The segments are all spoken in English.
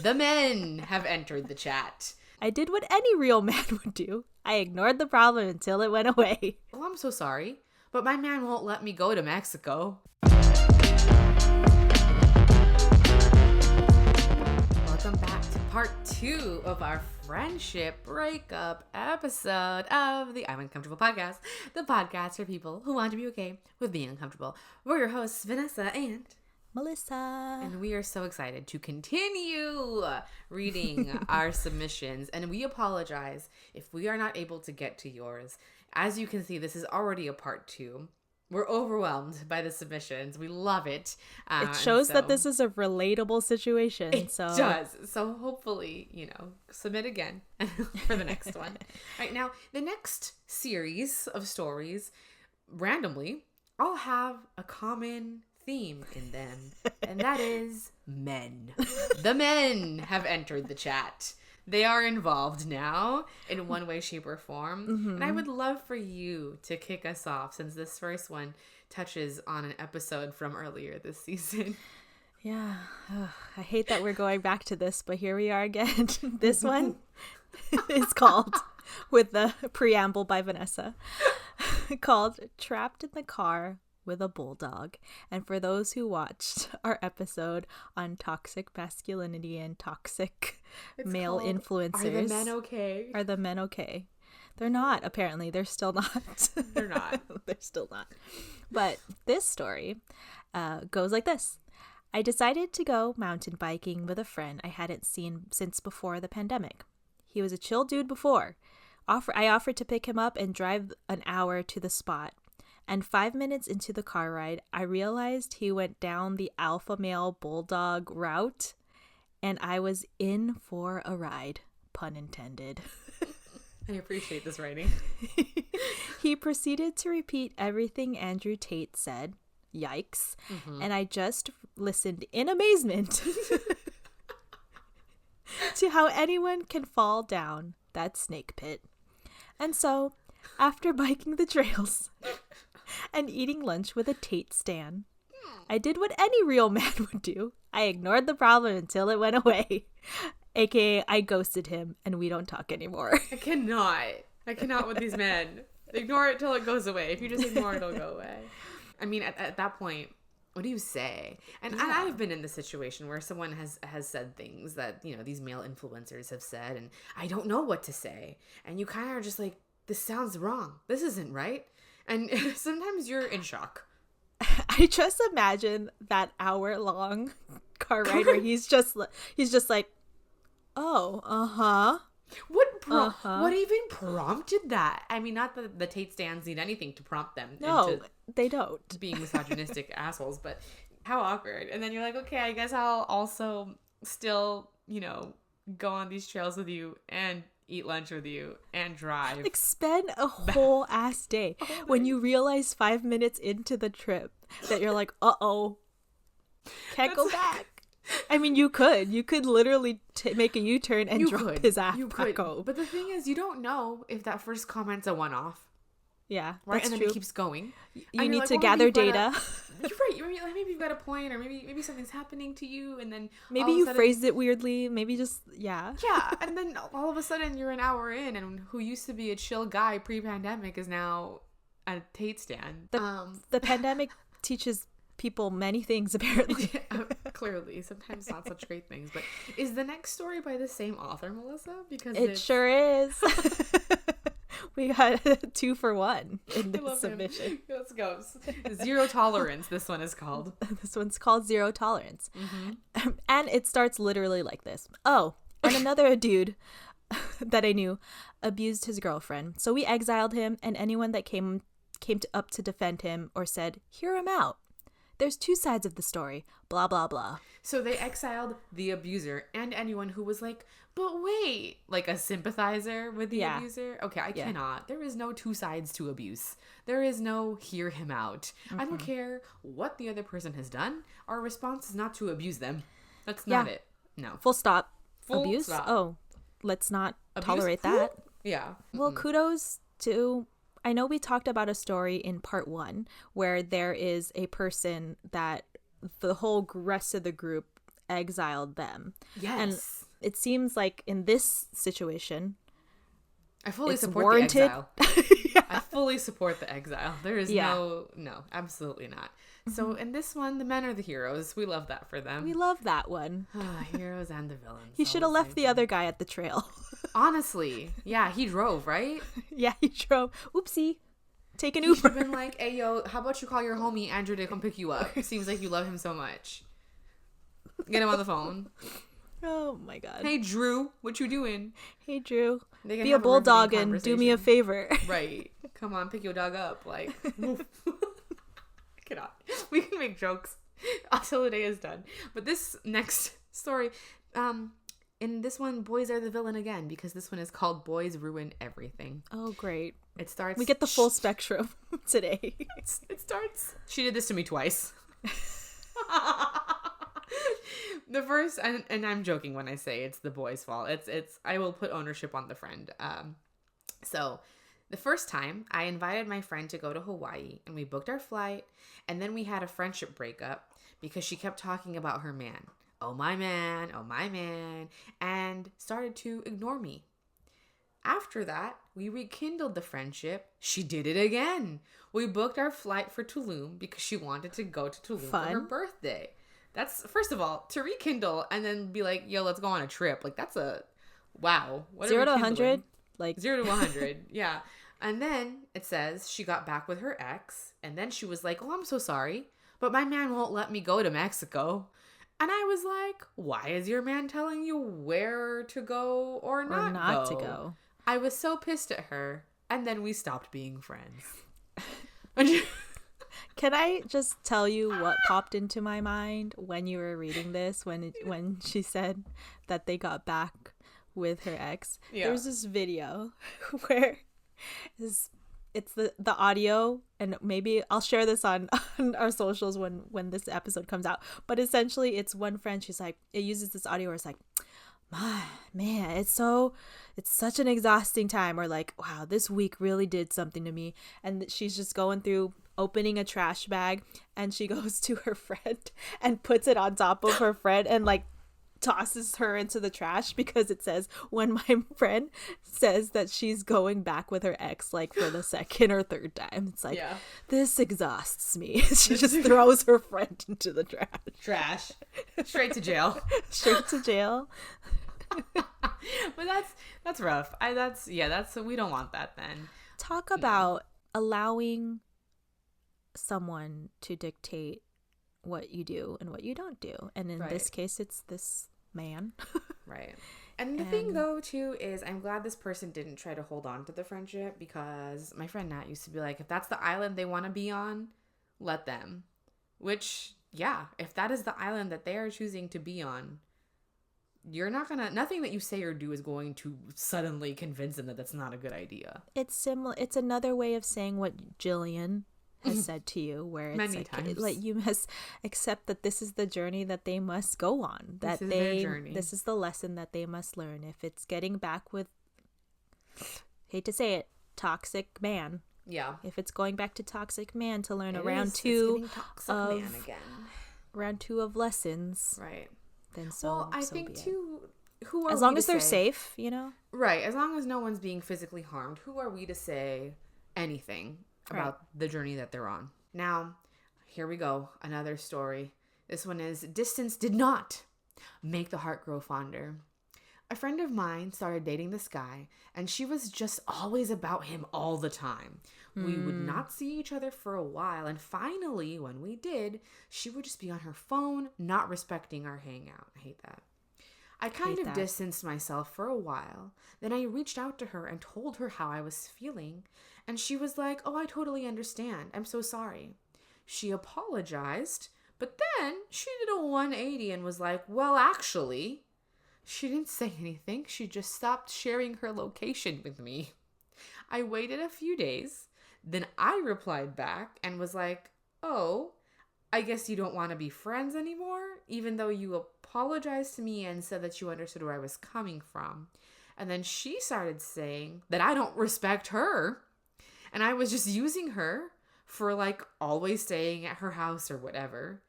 The men have entered the chat. I did what any real man would do. I ignored the problem until it went away. Oh, I'm so sorry, but my man won't let me go to Mexico. Welcome back to part 2 of our friendship breakup episode of the I'm Uncomfortable podcast, the podcast for people who want to be okay with being uncomfortable. We're your hosts, Vanessa and Melissa. And we are so excited to continue reading our submissions. And we apologize if we are not able to get to yours. As you can see, this is already a part 2. We're overwhelmed by the submissions. We love it. It shows that this is a relatable situation. It does. So hopefully, submit again for the next one. All right, now, the next series of stories, randomly, all have a common theme in them, and that is men. The men have entered the chat. They are involved now in one way, shape, or form. Mm-hmm. And I would love for you to kick us off, since this first one touches on an episode from earlier this season. Yeah. I hate that we're going back to this, but here we are again. This one is called, with the preamble by Vanessa, called Trapped in the Car with a Bulldog. And for those who watched our episode on toxic masculinity and toxic male influencers, Are the Men Okay? Are the men okay? They're not, apparently. They're still not. They're not. They're still not. But this story goes like this. I decided to go mountain biking with a friend I hadn't seen since before the pandemic. He was a chill dude before. I offered to pick him up and drive an hour to the spot. And 5 minutes into the car ride, I realized he went down the alpha male bulldog route, and I was in for a ride, pun intended. I appreciate this writing. He proceeded to repeat everything Andrew Tate said. Yikes. Mm-hmm. And I just listened in amazement to how anyone can fall down that snake pit. And so, after biking the trails and eating lunch with a tate-stan, I did what any real man would do. I ignored the problem until it went away. AKA, I ghosted him and we don't talk anymore. I cannot with these men. Ignore it till it goes away. If you just ignore it, it'll go away. I mean, at that point, what do you say? And I've been in the situation where someone has said things that, these male influencers have said, and I don't know what to say. And you kind of are just like, this sounds wrong. This isn't right. And sometimes you're in shock. I just imagine that hour-long car ride where he's just like, oh, uh-huh. What even prompted that? I mean, not that the tate-stans need anything to prompt them. No, into they don't. Being misogynistic assholes, but how awkward. And then you're like, okay, I guess I'll also still, go on these trails with you and eat lunch with you and drive. Like, spend a whole ass day when you realize 5 minutes into the trip that you're like, uh-oh, can't go back. I mean, you could literally make a U-turn and drop his ass back home. But the thing is, you don't know if that first comment's a one-off. Yeah, right. That's and then true. It keeps going. You need to gather data. You're right. Maybe you've got a point, or maybe something's happening to you, and then maybe you phrased it weirdly. Maybe just yeah, and then all of a sudden you're an hour in, and who used to be a chill guy pre-pandemic is now a tate-stan. The pandemic teaches people many things, apparently. Clearly, sometimes not such great things. But is the next story by the same author, Melissa? Because it sure is. We got 2 for 1 in this submission. Let's go. Zero Tolerance, this one is called. This one's called Zero Tolerance. Mm-hmm. And it starts literally like this. Oh, and another dude that I knew abused his girlfriend. So we exiled him, and anyone that came up to defend him or said, hear him out. There's 2 sides of the story. Blah, blah, blah. So they exiled the abuser and anyone who was like, but wait, like a sympathizer with the abuser? Okay, I cannot. There is no 2 sides to abuse. There is no hear him out. Mm-hmm. I don't care what the other person has done. Our response is not to abuse them. That's not it. No. Full stop. Abuse? Stop. Oh, let's not tolerate that. Yeah. Well, kudos to... I know we talked about a story in part 1 where there is a person that the whole rest of the group exiled them. Yes. And it seems like in this situation, I fully it's support warranted. the exile. I fully support the exile. There is no, absolutely not. So in this one, the men are the heroes. We love that for them. We love that one. Heroes and the villains. He should have left the other guy at the trail. Honestly. Yeah, he drove, right? Yeah, he drove. Oopsie. Take an He Uber. should have been like, hey, yo, how about you call your homie Andrew to come pick you up? Seems like you love him so much. Get him on the phone. Oh my god. Hey, Drew, what you doing? Hey, Drew. They can Be a have bulldog riveting and do me a conversation. favor. Right. Come on, pick your dog up. Like, move. I cannot. We can make jokes until the day is done. But this next story, in this one, boys are the villain again, because this one is called Boys Ruin Everything. Oh, great. It starts... We get the full spectrum today. It starts... She did this to me twice. The first, and I'm joking when I say it's the boy's fault. It's I will put ownership on the friend. So the first time I invited my friend to go to Hawaii, and we booked our flight, and then we had a friendship breakup because she kept talking about her man. Oh my man, and started to ignore me. After that, we rekindled the friendship. She did it again. We booked our flight for Tulum because she wanted to go to Tulum for her birthday. That's, first of all, to rekindle and then be like, yo, let's go on a trip. Like, that's a, wow. What 0 to 100? Like 0 to 100. Yeah. And then it says she got back with her ex. And then she was like, oh, I'm so sorry, but my man won't let me go to Mexico. And I was like, why is your man telling you where to go or not to go? I was so pissed at her. And then we stopped being friends. Can I just tell you what popped into my mind when you were reading this, when she said that they got back with her ex? Yeah. There was this video where it's the audio, and maybe I'll share this on our socials when this episode comes out. But essentially, it's one friend. She's like, it uses this audio where it's like, man, it's such an exhausting time, or like, wow, this week really did something to me. And she's just going through opening a trash bag, and she goes to her friend and puts it on top of her friend and like tosses her into the trash, because it says, when my friend says that she's going back with her ex, like for the second or third time, it's like, this exhausts me. She just throws her friend into the trash. Straight to jail. But that's rough. We don't want that then. Talk about allowing someone to dictate what you do and what you don't do, and in this case it's this man. Right. And the thing though too is, I'm glad this person didn't try to hold on to the friendship, because my friend Nat used to be like, if that's the island they want to be on, let them. Which, yeah, if that is the island that they are choosing to be on, nothing that you say or do is going to suddenly convince them that that's not a good idea. It's similar. It's another way of saying what Jillian has said to you, where it's many times. Like, you must accept that this is the journey that they must go on. That this is the lesson that they must learn. If it's getting back with, hate to say it, toxic man. Yeah. If it's going back to toxic man to learn round 2 of lessons. Right. Then so. Well, I think too, who are as long as they're safe, you know. Right. As long as no one's being physically harmed, who are we to say anything about the journey that they're on? Now, here we go. Another story. This one is, distance did not make the heart grow fonder. A friend of mine started dating this guy, and she was just always about him all the time. We would not see each other for a while, and finally, when we did, she would just be on her phone, not respecting our hangout. I hate that. I kind of distanced myself for a while. Then I reached out to her and told her how I was feeling, and she was like, oh, I totally understand. I'm so sorry. She apologized, but then she did a 180 and was like, well, actually... She didn't say anything. She just stopped sharing her location with me. I waited a few days. Then I replied back and was like, oh, I guess you don't want to be friends anymore, even though you apologized to me and said that you understood where I was coming from. And then she started saying that I don't respect her, and I was just using her for like always staying at her house or whatever.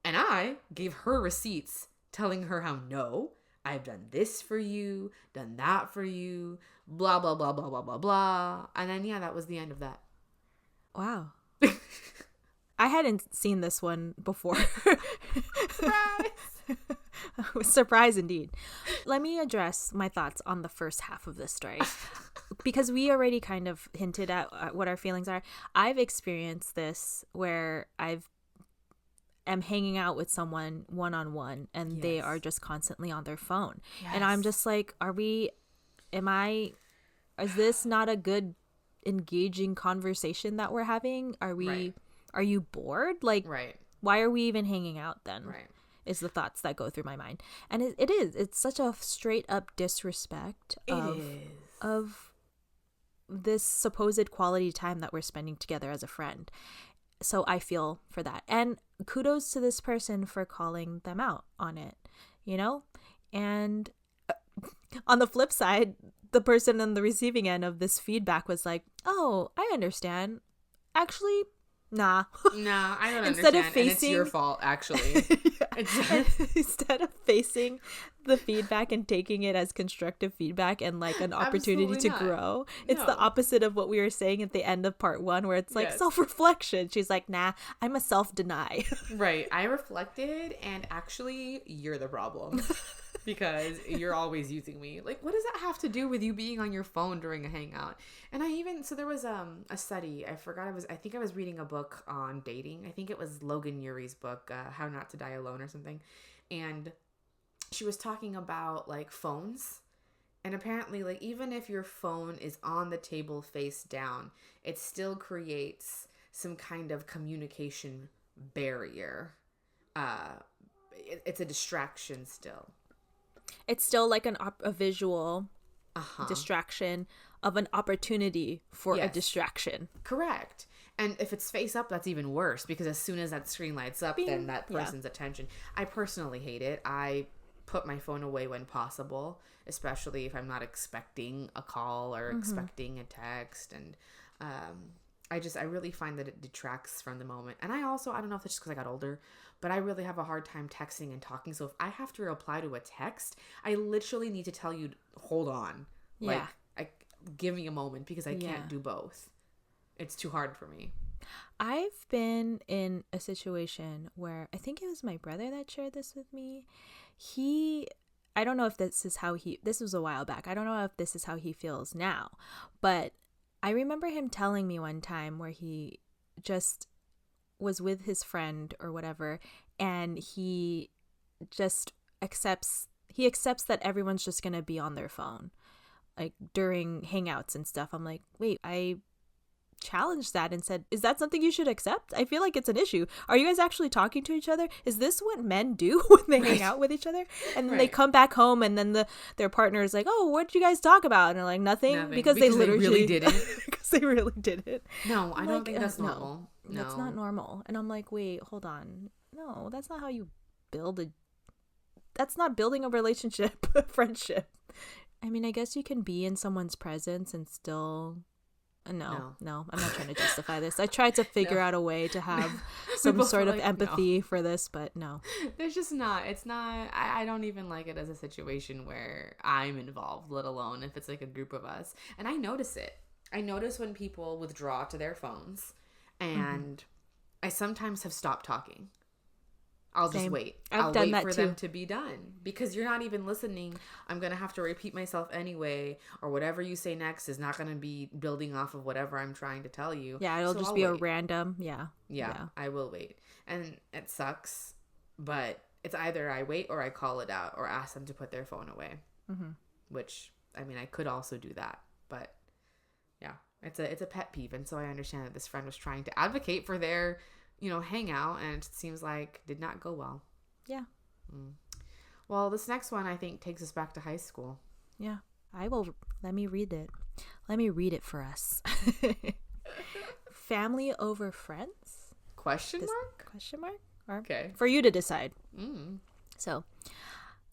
And I gave her receipts telling her how no, I've done this for you, done that for you, blah, blah, blah, blah, blah, blah, blah. And then, yeah, that was the end of that. Wow. I hadn't seen this one before. Surprise! Surprise indeed. Let me address my thoughts on the first half of this story. Because we already kind of hinted at what our feelings are. I've experienced this where am hanging out with someone one-on-one and they are just constantly on their phone. Yes. And I'm just like, is this not a good engaging conversation that we're having? Are you bored? Like, why are we even hanging out then? Right. Is the thoughts that go through my mind. And it's such a straight up disrespect of this supposed quality time that we're spending together as a friend. So I feel for that. And kudos to this person for calling them out on it, you know? And on the flip side, the person on the receiving end of this feedback was like, oh, I understand. Actually, nah. Nah, I don't understand. And it's your fault, actually. Instead of facing the feedback and taking it as constructive feedback and like an opportunity to grow, it's the opposite of what we were saying at the end of part 1, where it's like self-reflection. She's like, nah, I'm a self-deny. Right. I reflected, and actually, you're the problem. Because you're always using me. Like, what does that have to do with you being on your phone during a hangout? And so there was a study. I think I was reading a book on dating. I think it was Logan Urie's book, How Not to Die Alone or something. And she was talking about like phones. And apparently, like, even if your phone is on the table face down, it still creates some kind of communication barrier. It's a distraction still. It's still like a visual distraction of an opportunity for a distraction. Correct. And if it's face up, that's even worse, because as soon as that screen lights up, then that person's attention. I personally hate it. I put my phone away when possible, especially if I'm not expecting a call or expecting a text. And I really find that it detracts from the moment. And I don't know if it's just because I got older, but I really have a hard time texting and talking. So if I have to reply to a text, I literally need to tell you, hold on. Yeah. Like, give me a moment, because I can't do both. It's too hard for me. I've been in a situation where I think it was my brother that shared this with me. I don't know if this was a while back. I don't know if this is how he feels now, but I remember him telling me one time where he just was with his friend or whatever, and he just accepts that everyone's just going to be on their phone, like during hangouts and stuff. I'm like, wait, I challenged that and said, is that something you should accept? I feel like it's an issue. Are you guys actually talking to each other? Is this what men do when they hang out with each other? And then they come back home, and then their partner is like, oh, what did you guys talk about? And they're like, nothing. Because they really didn't. Because they really didn't. No, I don't think that's normal. No, that's not normal. And I'm like, wait, hold on. No, that's not how you that's not building a relationship, a friendship. I mean, I guess you can be in someone's presence and still... No, I'm not trying to justify this. I tried to figure out a way to have some sort of empathy for this, but no. There's just not. It's not. I don't even like it as a situation where I'm involved, let alone if it's like a group of us. And I notice it. I notice when people withdraw to their phones, and I sometimes have stopped talking. I'll just wait. I'll wait for them to be done, because you're not even listening. I'm going to have to repeat myself anyway, or whatever you say next is not going to be building off of whatever I'm trying to tell you. Yeah, it'll just be a random. Yeah, I will wait. And it sucks, but it's either I wait or I call it out or ask them to put their phone away, which, I mean, I could also do that, but yeah, it's a pet peeve. And so I understand that this friend was trying to advocate for their hangout, and it seems like did not go well. Yeah. Well, this next one I think takes us back to high school. Yeah. Let me read it. Let me read it for us. Family over friends? Question mark? Or okay. For you to decide. So,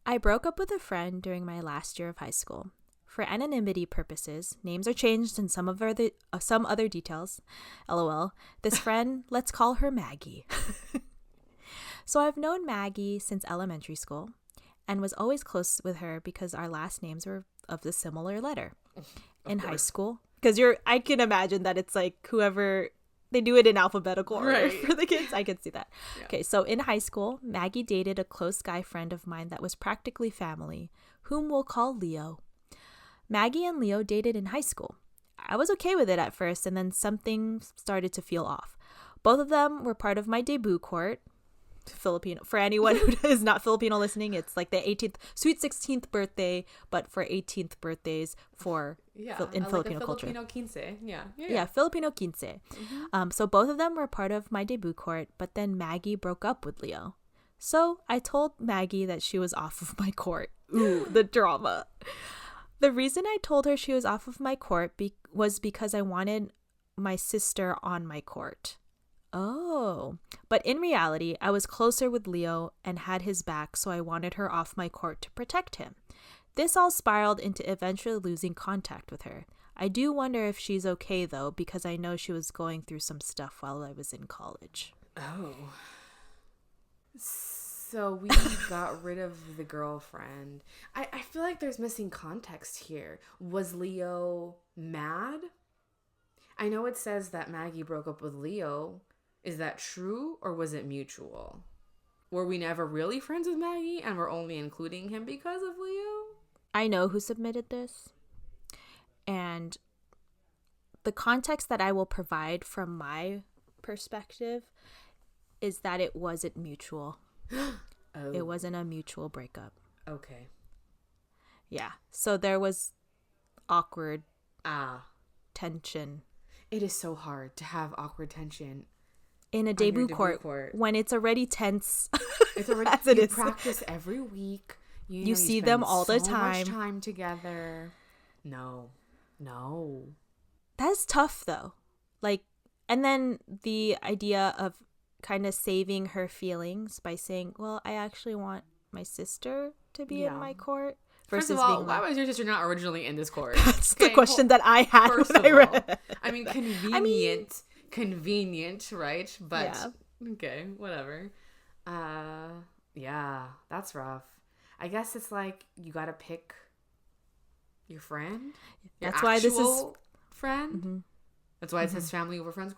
I broke up with a friend during my last year of high school. For anonymity purposes, names are changed and some other details. LOL. This friend, let's call her Maggie. So I've known Maggie since elementary school. and was always close with her because our last names were of the similar letter. In high school, because I can imagine that it's like whoever, they do it in alphabetical order for the kids. I can see that. Yeah. Okay, so in high school, Maggie dated a close guy friend of mine that was practically family, whom we'll call Leo. Maggie and Leo dated in high school. I was okay with it at first, and then something started to feel off. Both of them were part of my debut court. Filipino, for anyone who is not Filipino listening, it's like the 18th sweet 16th birthday, but for 18th birthdays for in Filipino culture. Filipino quince. Yeah, Filipino quince. Mm-hmm. So both of them were part of my debut court, but then Maggie broke up with Leo. So I told Maggie that she was off of my court. Ooh, the drama. The reason I told her she was off of my court was because I wanted my sister on my court. Oh, but in reality, I was closer with Leo and had his back, so I wanted her off my court to protect him. This all spiraled into eventually losing contact with her. I do wonder if she's okay, though, because I know she was going through some stuff while I was in college. Oh. So we got rid of the girlfriend. I feel like there's missing context here. Was Leo mad? I know it says that Maggie broke up with Leo. Is that true, or was it mutual? Were we never really friends with Maggie and we're only including him because of Leo? I know who submitted this. And the context that I will provide from my perspective is that it wasn't mutual. Oh. It wasn't a mutual breakup. Okay. Yeah. So there was awkward tension. It is so hard to have awkward tension in a debut court when it's already tense. It's already you practice every week. You see them all the time. Much time together. No. That's tough though. Like, and then the idea of kind of saving her feelings by saying, "Well, I actually want my sister to be in my court." Versus First of all, why was your sister not originally in this court? That's the question that I had when I read. I mean, convenient, right? But okay, whatever. Yeah, that's rough. I guess it's like you gotta pick your friend. That's why this is friend. Mm-hmm. That's why it says family over friends ?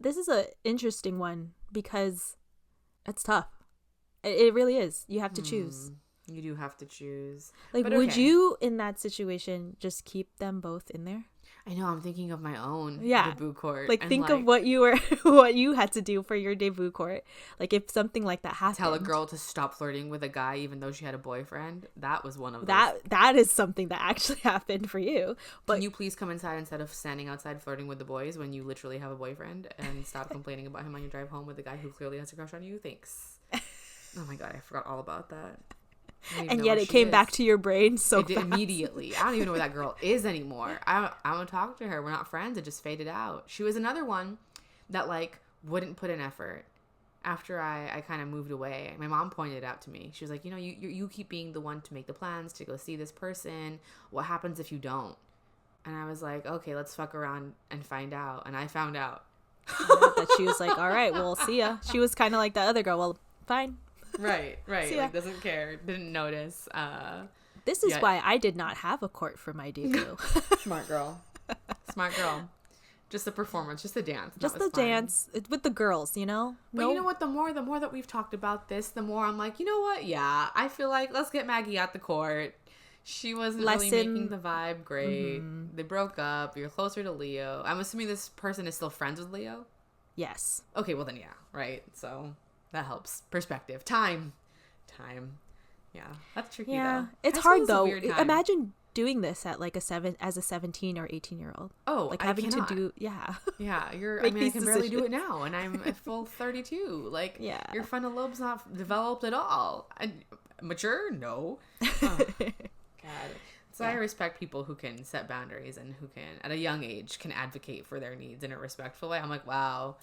This is a interesting one because it's tough. It really is. You have to choose. You do have to choose. Like, would you, in that situation, just keep them both in there? I know. I'm thinking of my own debut court. Like, think of what you had to do for your debut court. Like, if something like that happened. Tell a girl to stop flirting with a guy even though she had a boyfriend. That was one of those. That is something that actually happened for you. But can you please come inside instead of standing outside flirting with the boys when you literally have a boyfriend, and stop complaining about him on your drive home with a guy who clearly has a crush on you? Thanks. Oh my God, I forgot all about that. And yet it came back to your brain so fast. Immediately. I don't even know where that girl is anymore. I don't talk to her. We're not friends. It just faded out. She was another one that like wouldn't put in effort. After I kind of moved away, my mom pointed it out to me. She was like, you keep being the one to make the plans to go see this person. What happens if you don't? And I was like, okay, let's fuck around and find out. And I found out. That she was like, all right, well, see ya. She was kind of like the other girl. Well, fine. Right. Like, doesn't care, didn't notice. This is why I did not have a court for my debut. Smart girl. Just the performance, just the dance. Just the dance with the girls, But you know what? The more that we've talked about this, the more I'm like, you know what? Yeah, I feel like let's get Maggie out the court. She wasn't really making the vibe great. Mm-hmm. They broke up. You're closer to Leo. I'm assuming this person is still friends with Leo? Yes. Okay, well then, yeah, right? So that helps. Perspective. Time. Yeah, that's tricky, though. It's hard, though. Imagine doing this at like as a 17 or 18-year-old. Oh, like having to do, Yeah, I can barely do it now, and I'm a full 32. Like, your frontal lobe's not developed at all. Mature? No. Oh, God. So I respect people who can set boundaries and who can, at a young age, can advocate for their needs in a respectful way. I'm like, wow,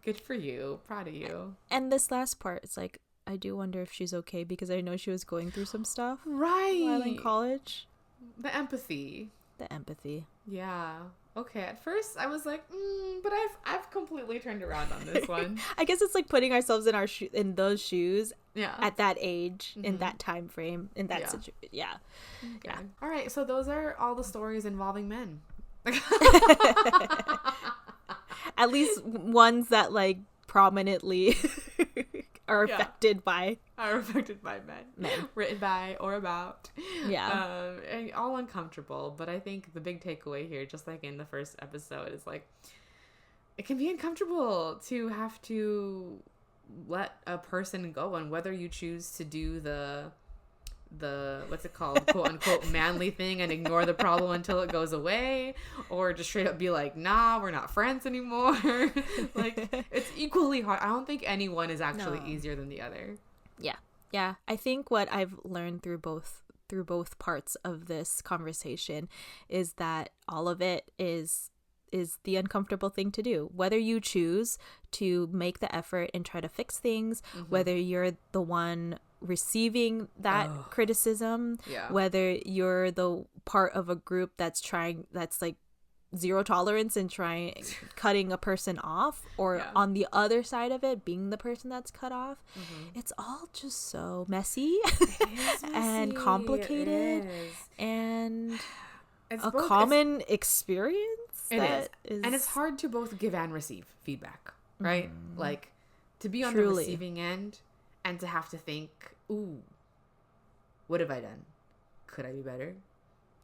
good for you. Proud of you. And this last part, it's like, I do wonder if she's okay because I know she was going through some stuff. Right. While in college. The empathy. Yeah. Okay, at first I was like, but I've completely turned around on this one. I guess it's like putting ourselves in in those shoes Yeah. at that age, in that time frame, in that situation. Yeah. Okay. Yeah. All right, so those are all the stories involving men. At least ones that like prominently are affected by men. Written by or about. Yeah. And all uncomfortable, but I think the big takeaway here, just like in the first episode, is like it can be uncomfortable to have to let a person go, and whether you choose to do the what's it called, quote unquote manly thing and ignore the problem until it goes away, or just straight up be like, nah, we're not friends anymore. Like, it's equally hard. I don't think anyone is actually easier than the other. Yeah. I think what I've learned through both parts of this conversation is that all of it is the uncomfortable thing to do. Whether you choose to make the effort and try to fix things, whether you're the one receiving that criticism, whether you're the part of a group that's like zero tolerance and cutting a person off, or on the other side of it being the person that's cut off, it's all just so messy, and complicated, and it's a common experience. It is. And it's hard to both give and receive feedback, right? Like, to be on the receiving end and to have to think, ooh, what have I done? Could I be better?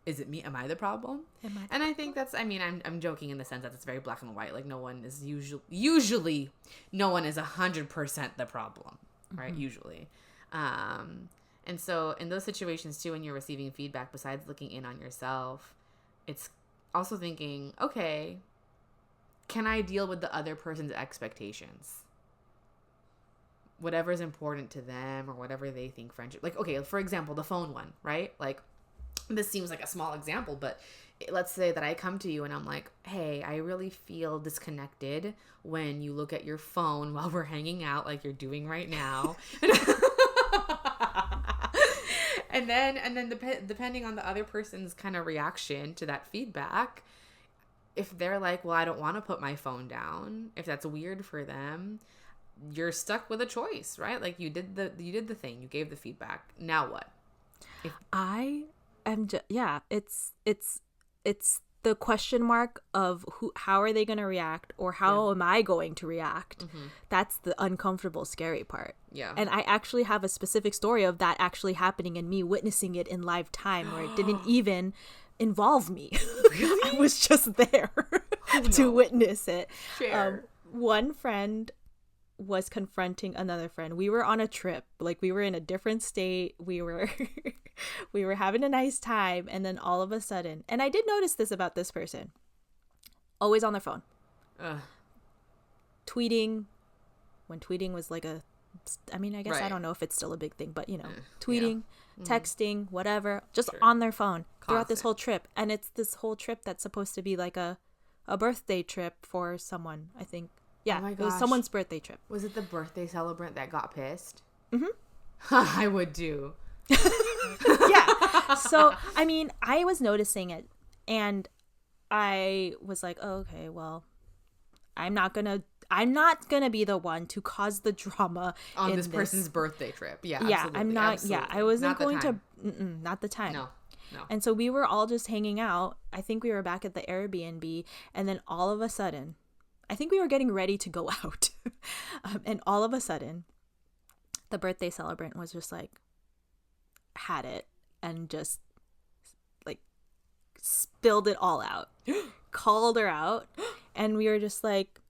Is it me? Am I the problem? And I think that's, I mean, I'm joking in the sense that it's very black and white. Like, no one is usually no one is 100% the problem, right? Usually. And so in those situations too, when you're receiving feedback, besides looking in on yourself, it's also thinking, okay, can I deal with the other person's expectations? Whatever's important to them, or whatever they think friendship. Like, okay, for example, the phone one, right? Like, this seems like a small example, but let's say that I come to you and I'm like, hey, I really feel disconnected when you look at your phone while we're hanging out, like you're doing right now. And then depending on the other person's kind of reaction to that feedback, if they're like, well, I don't want to put my phone down, if that's weird for them, you're stuck with a choice, right? Like, you did the thing, you gave the feedback. Now what? It's the question mark of how are they going to react, or how am I going to react? That's the uncomfortable, scary part. Yeah. And I actually have a specific story of that actually happening and me witnessing it in live time, where it didn't even involve me. Really? I was just there to witness it. One friend was confronting another friend. We were on a trip, like we were in a different state. We were having a nice time, and then all of a sudden, and I did notice this about this person, always on their phone. Tweeting, when tweeting was like I guess I don't know if it's still a big thing, but tweeting, texting, whatever, just on their phone throughout this whole trip. And it's this whole trip that's supposed to be like a birthday trip for someone, I think. Yeah, it was someone's birthday trip. Was it the birthday celebrant that got pissed? I would do. Yeah. So, I mean, I was noticing it, and I was like, oh, okay, well, I'm not gonna be the one to cause the drama on this person's birthday trip. Yeah, absolutely. I'm not. Absolutely. Yeah, I wasn't going to. Not the time. No. And so we were all just hanging out. I think we were back at the Airbnb, and then all of a sudden, I think we were getting ready to go out, and all of a sudden, the birthday celebrant was just like, had it, and just like spilled it all out, called her out, and we were just like,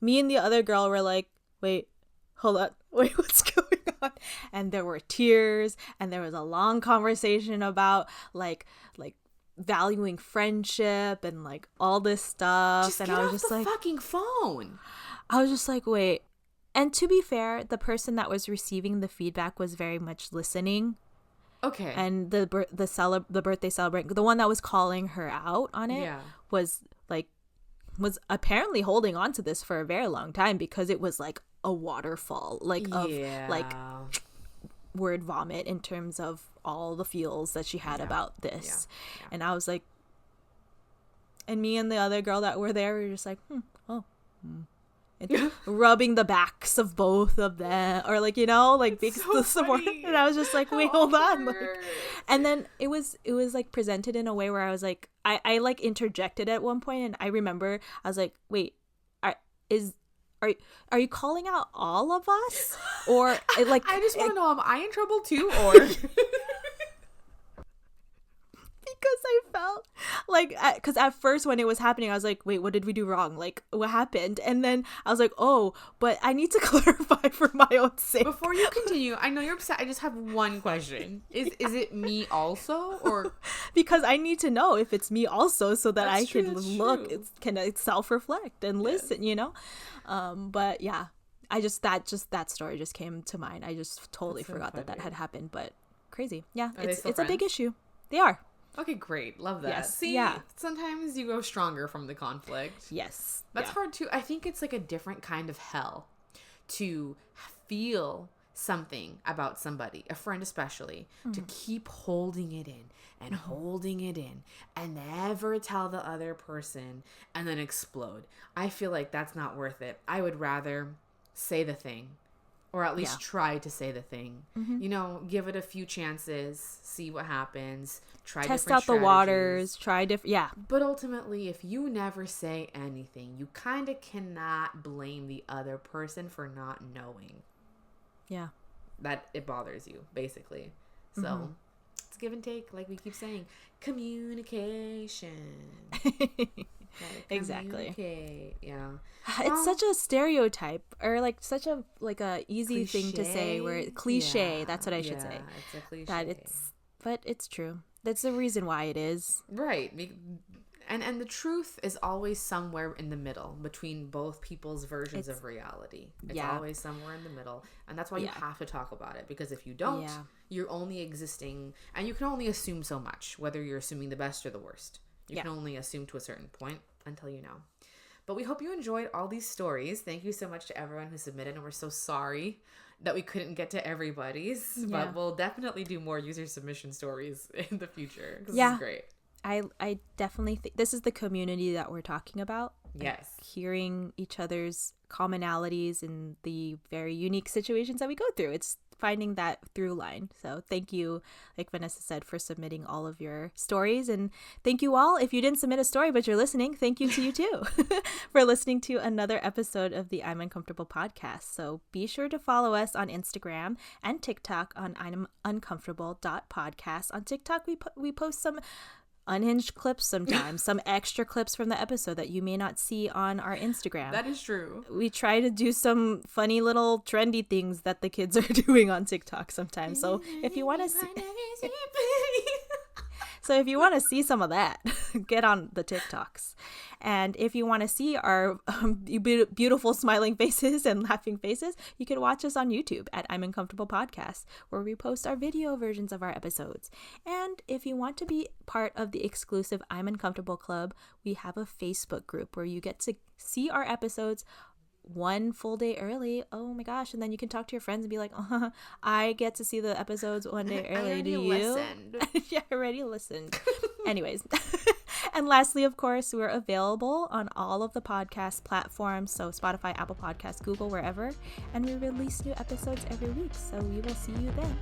me and the other girl were like, wait, hold on, wait, what's going on? And there were tears, and there was a long conversation about like valuing friendship and like all this stuff. Just and get I was off just the like, fucking phone. I was just like, wait. And to be fair, the person that was receiving the feedback was very much listening. Okay. And the birthday celebrant, the one that was calling her out on it, was apparently holding on to this for a very long time, because it was like a waterfall, of like word vomit in terms of all the feels that she had about this. And I was like, And me and the other girl that were there were just like, It's rubbing the backs of both of them, or like, you know, like big so support. funny. And I was just like, wait, hold on. Like, and then it was like presented in a way where I was like, I like interjected at one point, and I remember I was like, wait, are you calling out all of us, or like I just want to know, am I in trouble too, or? Because I felt like, because at first when it was happening, I was like, wait, what did we do wrong? Like, what happened? And then I was like, oh, but I need to clarify for my own sake. Before you continue, I know you're upset. I just have one question. Is it me also, or? Because I need to know if it's me also, so that That's I can true, that's look, true. can self-reflect and listen, you know? But yeah, that story just came to mind. I just totally That's so forgot that funny. had happened, but crazy. Yeah, Are they it's still a big friends? issue. They are. Okay, great. Love that. Yes, See, yeah. sometimes you go stronger from the conflict. Yes. That's yeah. hard too. I think it's like a different kind of hell to feel something about somebody, a friend especially, to keep holding it in and holding it in and never tell the other person and then explode. I feel like that's not worth it. I would rather say the thing, or at least try to say the thing. You know, give it a few chances, see what happens, Test different out the waters, try different. Yeah. But ultimately, if you never say anything, you kind of cannot blame the other person for not knowing Yeah. that it bothers you, basically. So it's give and take, like we keep saying. Communication. Exactly. Communicate. Yeah. It's such a stereotype, or like such a easy thing to say, where cliche. Yeah, that's what I should say. It's a cliche. But it's true. That's the reason why it is. Right. And the truth is always somewhere in the middle between both people's versions of reality. It's always somewhere in the middle. And that's why you have to talk about it. Because if you don't, you're only existing, and you can only assume so much, whether you're assuming the best or the worst. You can only assume to a certain point until you know. But we hope you enjoyed all these stories. Thank you so much to everyone who submitted, and we're so sorry that we couldn't get to everybody's. But we'll definitely do more user submission stories in the future. This is great. I definitely think this is the community that we're talking about. Yes. Like, hearing each other's commonalities in the very unique situations that we go through. It's finding that through line. So thank you, like Vanessa said, for submitting all of your stories. And thank you all. If you didn't submit a story but you're listening, thank you to you too for listening to another episode of the I'm Uncomfortable podcast. So be sure to follow us on Instagram and TikTok on I'm uncomfortable.podcast. On TikTok, we post some unhinged clips sometimes, some extra clips from the episode that you may not see on our Instagram. That is true. We try to do some funny little trendy things that the kids are doing on TikTok sometimes. So if you want to see see some of that, get on the TikToks. And if you want to see our beautiful smiling faces and laughing faces, you can watch us on YouTube at I'm Uncomfortable Podcast, where we post our video versions of our episodes. And if you want to be part of the exclusive I'm Uncomfortable Club, we have a Facebook group where you get to see our episodes one full day early. Oh my gosh. And then you can talk to your friends and be like, I get to see the episodes one day early. Do you? Listened. Yeah, I already listened. Anyways. And lastly, of course, we're available on all of the podcast platforms. So Spotify, Apple Podcasts, Google, wherever. And we release new episodes every week. So we will see you then.